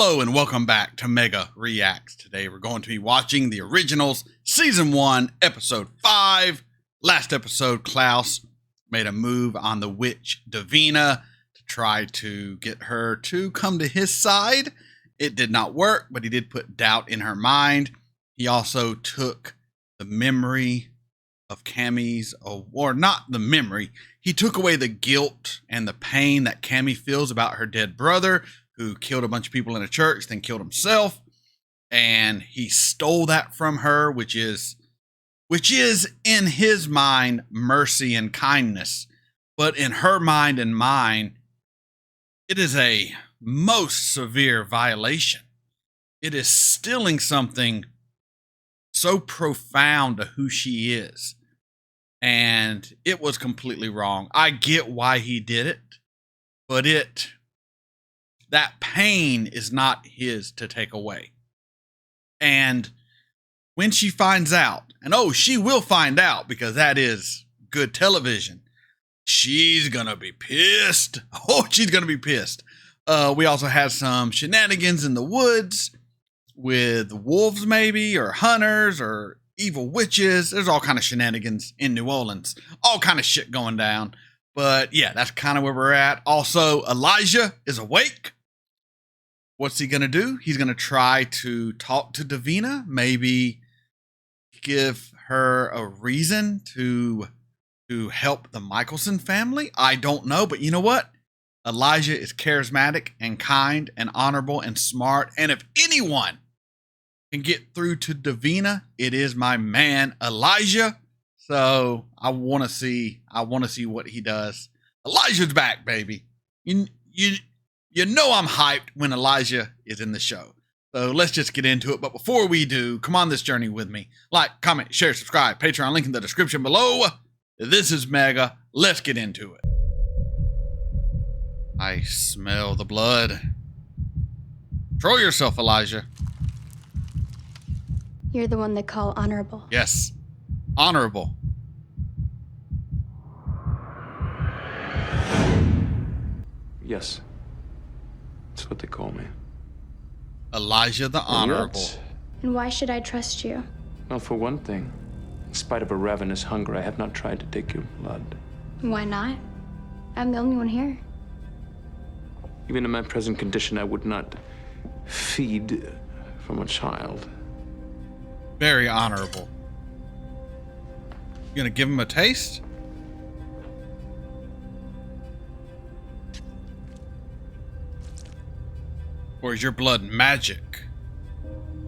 Hello and welcome back to Mega Reacts. Today we're going to be watching the originals, Season 1, Episode 5. Last episode, Klaus made a move on the witch Davina to try to get her to come to his side. It did not work, but he did put doubt in her mind. He also took the memory of Cammy's, or not the memory, he took away the guilt and the pain that Cammy feels about her dead brother, who killed a bunch of people in a church, then killed himself. And he stole that from her, which is in his mind, mercy and kindness. But in her mind and mine, it is a most severe violation. It is stealing something so profound to who she is. And it was completely wrong. I get why he did it, but that pain is not his to take away. And when she finds out, and she will find out because that is good television, she's gonna be pissed. She's gonna be pissed. We also had some shenanigans in the woods with wolves maybe, or hunters, or evil witches. There's all kind of shenanigans in New Orleans. All kind of shit going down. But yeah, that's kind of where we're at. Also, Elijah is awake. What's he going to do? He's going to try to talk to Davina. Maybe give her a reason to help the Michelson family. I don't know, but you know what? Elijah is charismatic and kind and honorable and smart. And if anyone can get through to Davina, it is my man Elijah. So I want to see what he does. Elijah's back, baby. You know I'm hyped when Elijah is in the show. So let's just get into it. But before we do, come on this journey with me. Like, comment, share, subscribe, Patreon link in the description below. This is Mega. Let's get into it. I smell the blood. Control yourself, Elijah. You're the one they call honorable. Yes, honorable. Yes, that's what they call me. Elijah the Honorable. And why should I trust you? Well, for one thing, in spite of a ravenous hunger, I have not tried to take your blood. Why not? I'm the only one here. Even in my present condition, I would not feed from a child. Very honorable. You gonna give him a taste? Or is your blood magic?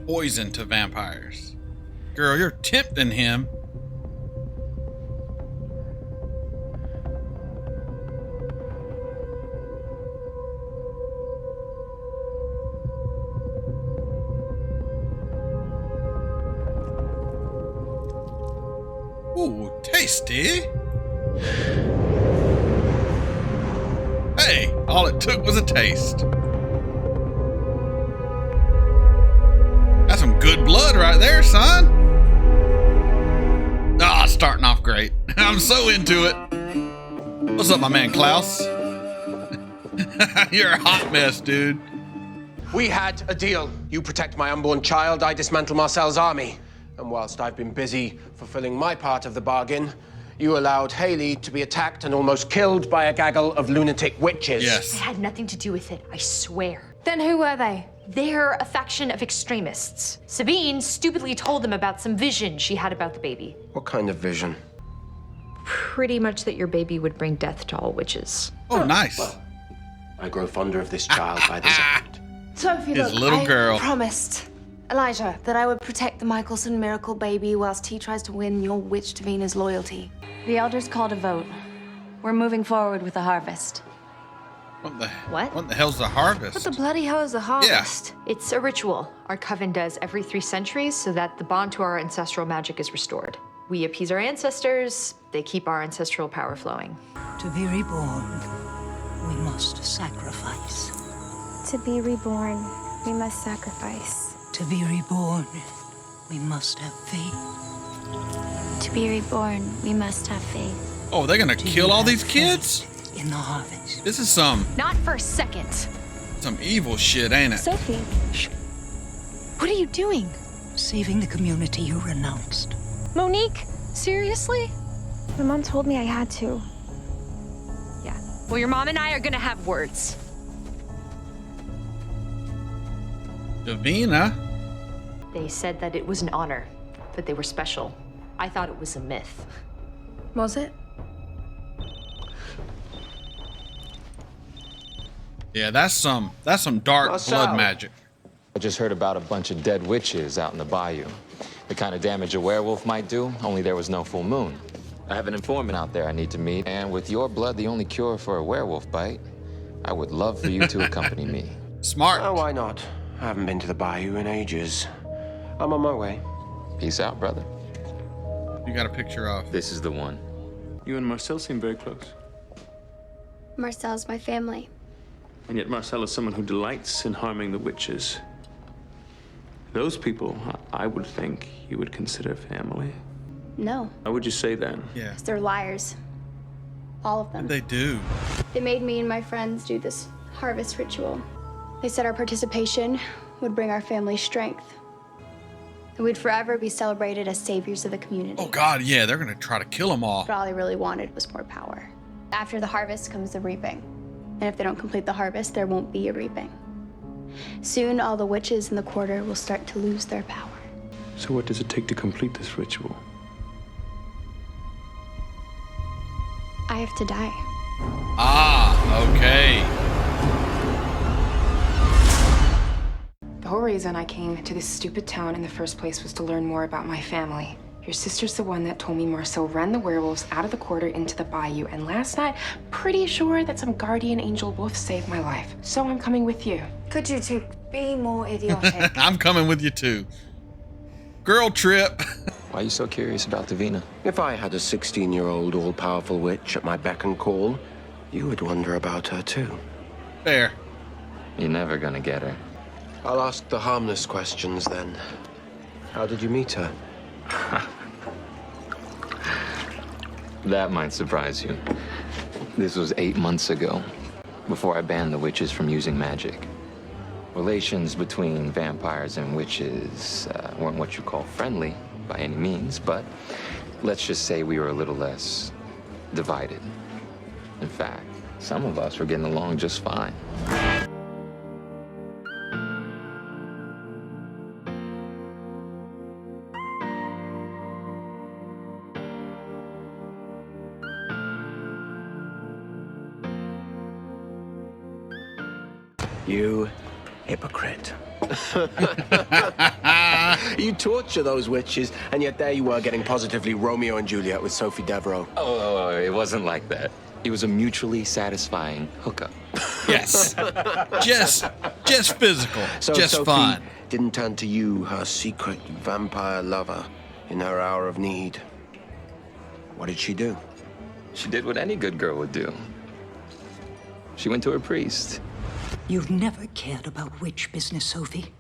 Poison to vampires? Girl, you're tempting him. Ooh, tasty. Hey, all it took was a taste. That's some good blood right there, son. Starting off great. I'm so into it. What's up, my man Klaus? You're a hot mess, dude. We had a deal. You protect my unborn child, I dismantle Marcel's army. And whilst I've been busy fulfilling my part of the bargain, you allowed Haley to be attacked and almost killed by a gaggle of lunatic witches. Yes. I had nothing to do with it, I swear. Then who were they? They're a faction of extremists. Sabine stupidly told them about some vision she had about the baby. What kind of vision? Pretty much that your baby would bring death to all witches. Oh, nice. Well, I grow fonder of this child by this act. Sophie, His look, little girl. I promised Elijah that I would protect the Michelson miracle baby whilst he tries to win your witch Davina's loyalty. The elders called a vote. We're moving forward with the harvest. What the hell's the harvest? What the bloody hell is a harvest? It's a ritual our coven does every 3 centuries so that the bond to our ancestral magic is restored. We appease our ancestors, they keep our ancestral power flowing. To be reborn, we must sacrifice. To be reborn, we must sacrifice. To be reborn, we must have faith. To be reborn, we must have faith. Oh, they're gonna kill all these kids? In the harvest. This is some... Not for a second. Some evil shit, ain't it? Sophie, What are you doing? Saving the community you renounced. Monique? Seriously? my mom told me I had to. Yeah. Well, your mom and I are gonna have words. Davina? They said that it was an honor, that they were special. I thought it was a myth. Was it? Yeah, that's some dark blood magic. I just heard about a bunch of dead witches out in the bayou. The kind of damage a werewolf might do, only there was no full moon. I have an informant out there I need to meet, and with your blood the only cure for a werewolf bite, I would love for you to accompany me. Smart. Oh, why not? I haven't been to the bayou in ages. I'm on my way. Peace out, brother. You got a picture of. This is the one. You and Marcel seem very close. Marcel's my family. And yet Marcel is someone who delights in harming the witches. Those people, I would think you would consider family. No, How would you say then? Yeah. they're liars. All of them. They do. They made me and my friends do this harvest ritual. They said our participation would bring our family strength. And we'd forever be celebrated as saviors of the community. Oh God, yeah, they're gonna try to kill them all. But all they really wanted was more power. After the harvest comes the reaping. And if they don't complete the harvest, there won't be a reaping. Soon, all the witches in the quarter will start to lose their power. So what does it take to complete this ritual? I have to die. Ah, okay. The whole reason I came to this stupid town in the first place was to learn more about my family. Your sister's the one that told me Marcel ran the werewolves out of the quarter into the bayou, and last night, pretty sure that some guardian angel wolf saved my life. So I'm coming with you. Could you two be more idiotic? I'm coming with you too. Girl trip. Why are you so curious about Davina? If I had a 16-year-old all-powerful witch at my beck and call, you would wonder about her too. Fair. You're never gonna get her. I'll ask the harmless questions then. How did you meet her? That might surprise you. This was 8 months ago, before I banned the witches from using magic. Relations between vampires and witches weren't what you call friendly by any means, but let's just say we were a little less divided. In fact, some of us were getting along just fine. You hypocrite. You torture those witches, and yet there you were getting positively Romeo and Juliet with Sophie Devereaux. Oh, it wasn't like that. It was a mutually satisfying hookup. Yes. just physical. So just Sophie fun. didn't turn to you, her secret vampire lover, in her hour of need. What did she do? She did what any good girl would do. She went to her priest. You've never cared about witch business, Sophie.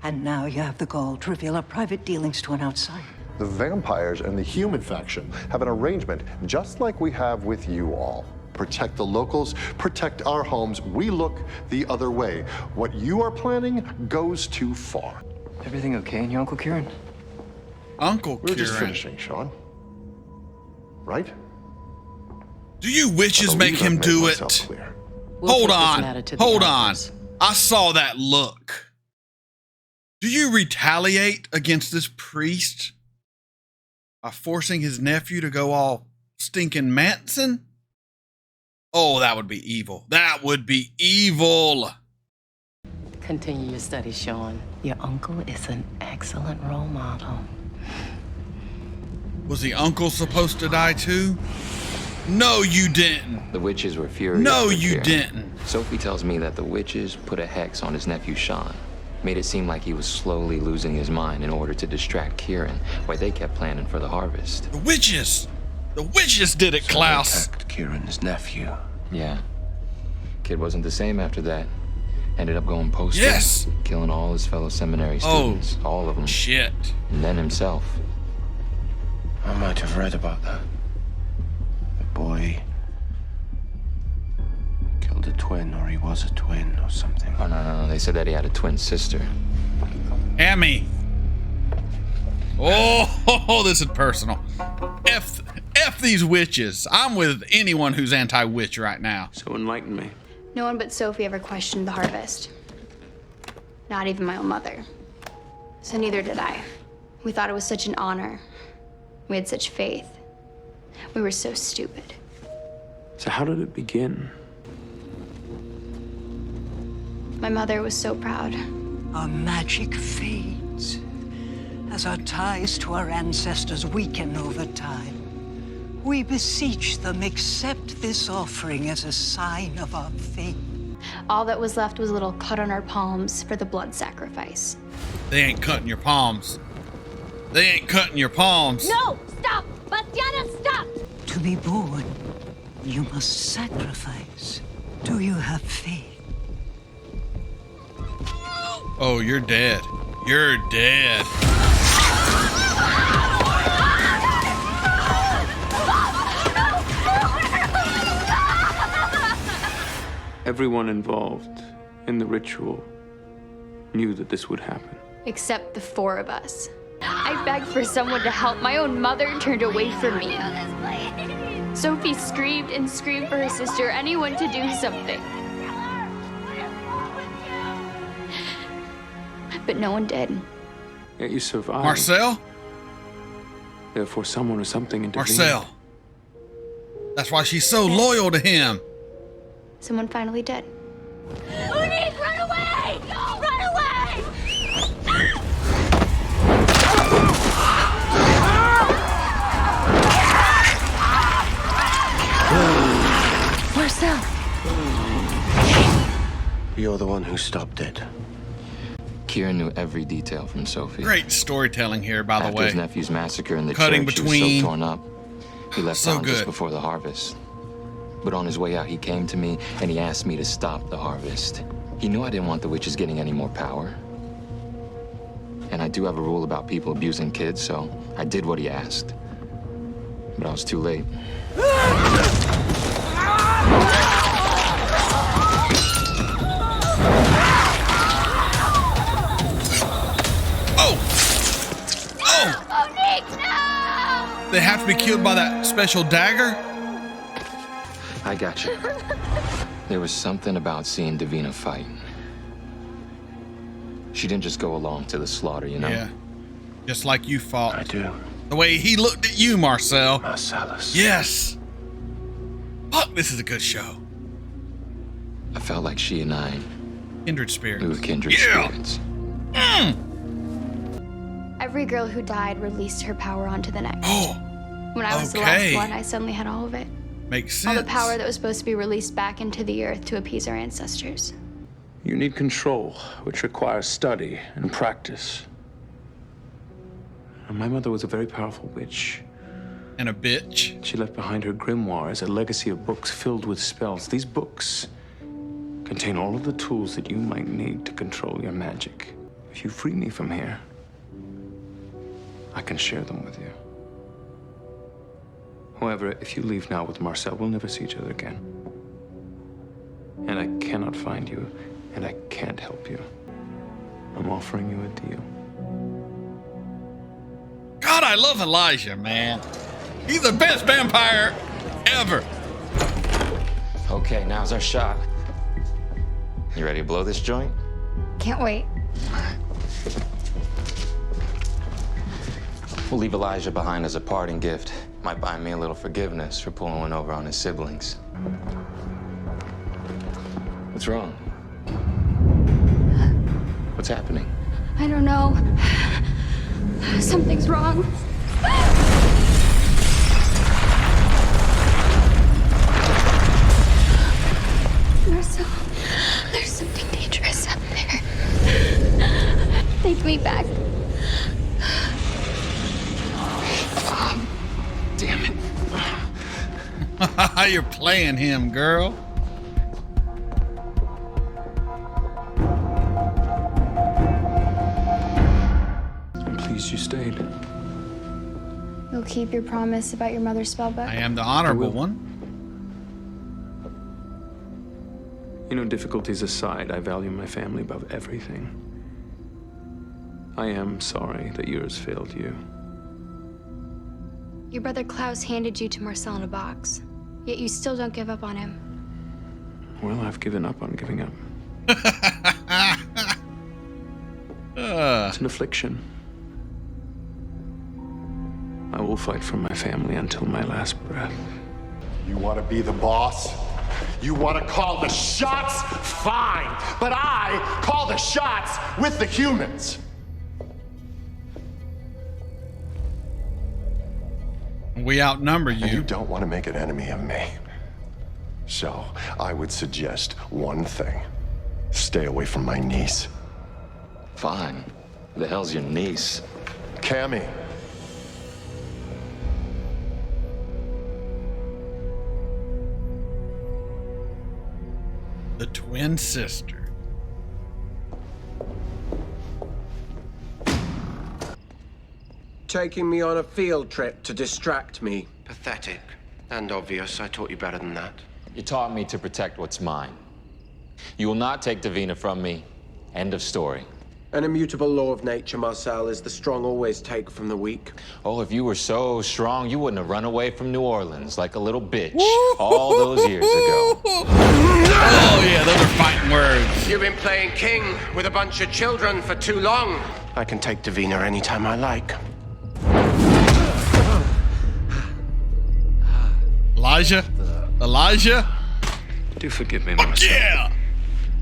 And now you have the gall to reveal our private dealings to an outsider. The vampires and the human faction have an arrangement just like we have with you all. Protect the locals, protect our homes. We look the other way. What you are planning goes too far. Everything okay in your Uncle Kieran? Uncle We're just Kieran. finishing, Sean. Right? Do you witches I make believe him I've do made it? myself clear. We'll Hold take this on. matter to the Hold on. elders. I saw that look. Do you retaliate against this priest by forcing his nephew to go all stinking Manson? Oh, that would be evil. That would be evil. Continue your studies, Sean. Your uncle is an excellent role model. Was the uncle supposed to die too? No, you didn't. The witches were furious. No, with you Kieran. didn't. Sophie tells me that the witches put a hex on his nephew Sean. Made it seem like he was slowly losing his mind in order to distract Kieran, while they kept planning for the harvest. The witches! The witches did it, Klaus! Attacked Kieran's nephew. Yeah. Kid wasn't the same after that. Ended up going postal. Yes! Killing all his fellow seminary students. All of them. Shit. And then himself. I might have read about that. The boy killed a twin, or he was a twin, or something. Oh, no. They said that he had a twin sister. Hammy. Oh, this is personal. F these witches. I'm with anyone who's anti-witch right now. So enlighten me. No one but Sophie ever questioned the harvest. Not even my own mother. So neither did I. We thought it was such an honor. We had such faith. We were so stupid. So how did it begin? My mother was so proud. Our magic fades as our ties to our ancestors weaken over time. We beseech them, accept this offering as a sign of our faith. All that was left was a little cut on our palms for the blood sacrifice. They ain't cutting your palms. They ain't cutting your palms. No! Stop! Bastiana, stop! To be born, you must sacrifice. Do you have faith? Oh, you're dead. You're dead. Everyone involved in the ritual knew that this would happen. Except the four of us. I begged for someone to help. My own mother turned away from me. Sophie screamed and screamed for her sister, anyone to do something. But no one did. Yet you survived. Marcel? Therefore, someone or something intervened. Marcel. That's why she's so loyal to him. Someone finally did. Unique, run away! Run away! Marcel! You're the one who stopped it. Kieran knew every detail from Sophie. Great storytelling here, by the After way. his nephew's massacre in the Cutting church, between. he was so torn up. He left So town just good. before the harvest. But on his way out, he came to me and he asked me to stop the harvest. He knew I didn't want the witches getting any more power. And I do have a rule about people abusing kids, so I did what he asked. But I was too late. Unique, no! They have to be killed by that special dagger? I got you. There was something about seeing Davina fight. She didn't just go along to the slaughter, you know? Yeah. Just like you fought. I do. The way he looked at you, Marcel. Marcellus. Yes. Fuck, this is a good show. I felt like she and I, Kindred spirits. we were kindred Yeah. spirits. Every girl who died released her power onto the next. Oh, When I was the okay. last one, I suddenly had all of it. makes All sense. the power that was supposed to be released back into the earth to appease our ancestors. You need control, which requires study and practice. And my mother was a very powerful witch. And a bitch. She left behind her grimoire as a legacy of books filled with spells. These books contain all of the tools that you might need to control your magic. If you free me from here, I can share them with you. However, if you leave now with Marcel, we'll never see each other again. And I cannot find you, and I can't help you. I'm offering you a deal. God, I love Elijah, man. He's the best vampire ever. Okay, now's our shot. You ready to blow this joint? Can't wait. We'll leave Elijah behind as a parting gift. Might buy me a little forgiveness for pulling one over on his siblings. What's wrong? What's happening? I don't know. Something's wrong. Marcel, there's something dangerous up there. Take me back. Damn it. You're playing him, girl. I'm pleased you stayed. You'll keep your promise about your mother's spellbook? I am the honorable one. You know, difficulties aside, I value my family above everything. I am sorry that yours failed you. Your brother Klaus handed you to Marcel in a box, yet you still don't give up on him. Well, I've given up on giving up. It's an affliction. I will fight for my family until my last breath. You want to be the boss? You want to call the shots? Fine. But I call the shots with the humans. We outnumber you. And you don't want to make an enemy of me. So I would suggest one thing. Stay away from my niece. Fine. Who the hell's your niece? Cammy. The twin sister. Taking me on a field trip to distract me. Pathetic. And obvious. I taught you better than that. You taught me to protect what's mine. You will not take Davina from me. End of story. An immutable law of nature, Marcel, is the strong always take from the weak. Oh, if you were so strong, you wouldn't have run away from New Orleans like a little bitch all those years ago. Oh, yeah, those are fighting words. You've been playing king with a bunch of children for too long. I can take Davina anytime I like. Elijah? Do forgive me, Marcel. Yeah!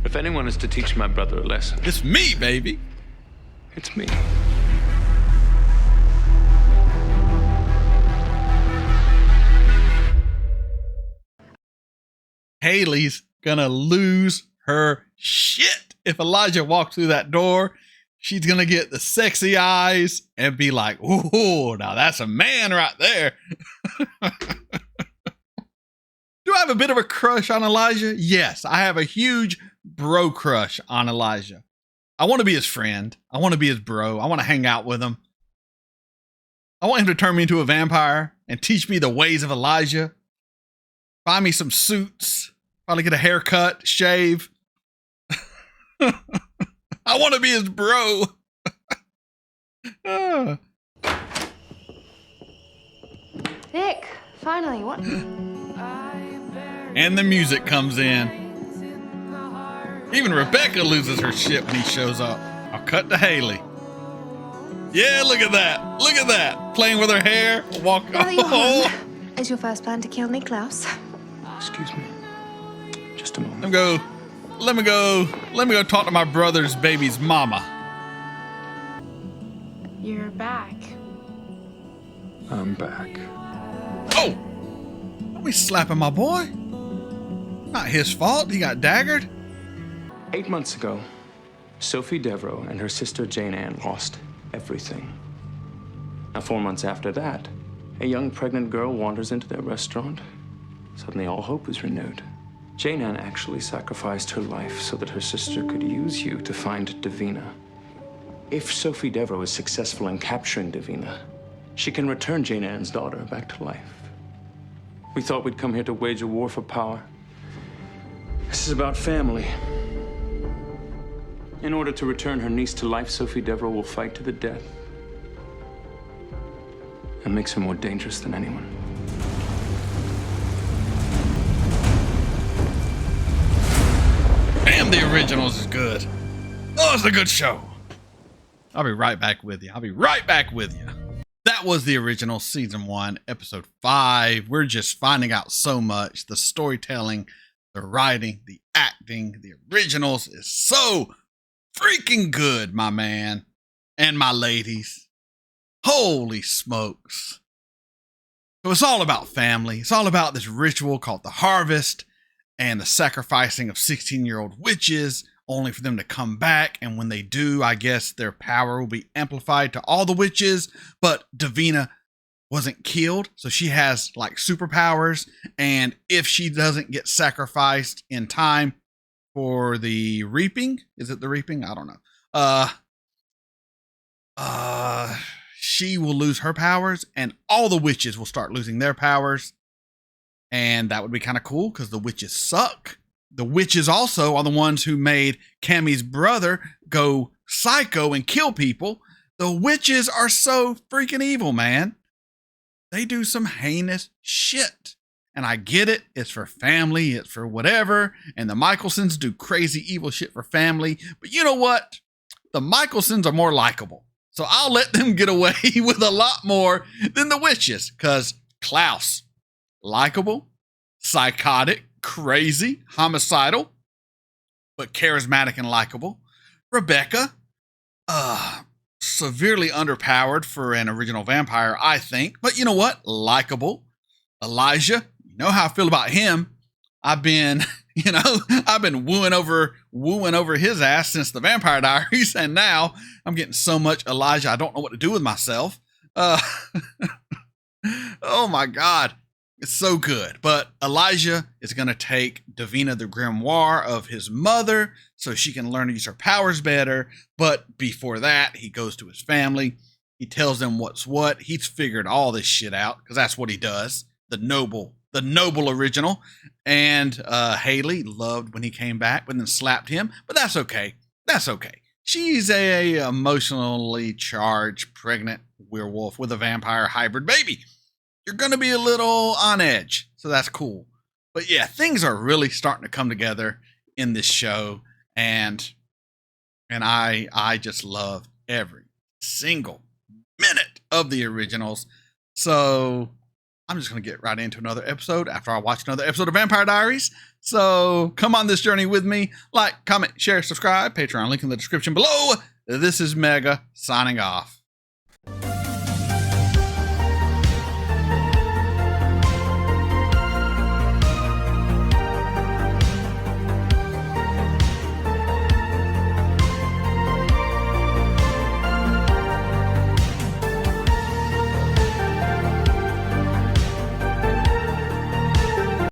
If anyone is to teach my brother a lesson, It's me, baby. it's me. Haley's gonna lose her shit if Elijah walks through that door. She's gonna get the sexy eyes and be like, ooh, now that's a man right there. Do I have a bit of a crush on Elijah? Yes, I have a huge bro crush on Elijah. I want to be his friend. I want to be his bro. I want to hang out with him. I want him to turn me into a vampire and teach me the ways of Elijah. Buy me some suits. Probably get a haircut, shave. I want to be his bro. Vic, finally, what? And the music comes in. Even Rebecca loses her shit when he shows up. I'll cut to Haley. Yeah, look at that. Look at that. Playing with her hair. Walk. Now that you're home, is your first plan to kill me, Klaus? Excuse me. Just a moment. Let me go talk to my brother's baby's mama. You're back. I'm back. Oh! Don't be slapping my boy. Not his fault. He got daggered. 8 months ago, Sophie Devereaux and her sister Jane Ann lost everything. Now, 4 months after that, a young pregnant girl wanders into their restaurant. Suddenly, all hope is renewed. Jane Ann actually sacrificed her life so that her sister could use you to find Davina. If Sophie Devereaux is successful in capturing Davina, she can return Jane Ann's daughter back to life. We thought we'd come here to wage a war for power. This is about family. In order to return her niece to life, Sophie Devereaux will fight to the death. It makes her more dangerous than anyone. Damn, the originals is good. Oh, it's a good show. I'll be right back with you. That was the original season 1, episode 5. We're just finding out so much. The storytelling, the writing, the acting, the originals is so freaking good, my man and my ladies. Holy smokes. So it's all about family. It's all about this ritual called the harvest and the sacrificing of 16-year-old witches, only for them to come back. And when they do, I guess their power will be amplified to all the witches. But Davina wasn't killed, so she has like superpowers. And if she doesn't get sacrificed in time for the reaping, is it the reaping? I don't know. She will lose her powers, and all the witches will start losing their powers. And that would be kind of cool because the witches suck. The witches also are the ones who made Cammy's brother go psycho and kill people. The witches are so freaking evil, man. They do some heinous shit. And I get it. It's for family. It's for whatever. And the Michelsons do crazy evil shit for family. But you know what? The Michelsons are more likable. So I'll let them get away with a lot more than the witches. Because Klaus, likable, psychotic, crazy, homicidal, but charismatic and likable. Rebecca, severely underpowered for an original vampire, I think. But you know what? Likable. Elijah, you know how I feel about him. I've been wooing over his ass since the Vampire Diaries, and now I'm getting so much Elijah, I don't know what to do with myself. Oh my God. It's so good. But Elijah is going to take Davina the grimoire of his mother so she can learn to use her powers better. But before that, he goes to his family. He tells them what's what. He's figured all this shit out because that's what he does. The noble original. And Haley loved when he came back, but then slapped him. But that's okay. That's okay. She's a emotionally charged, pregnant werewolf with a vampire hybrid baby. You're going to be a little on edge, so that's cool. But yeah, things are really starting to come together in this show, and I just love every single minute of the originals. So I'm just going to get right into another episode after I watch another episode of Vampire Diaries. So come on this journey with me. Like, comment, share, subscribe. Patreon link in the description below. This is Mega signing off.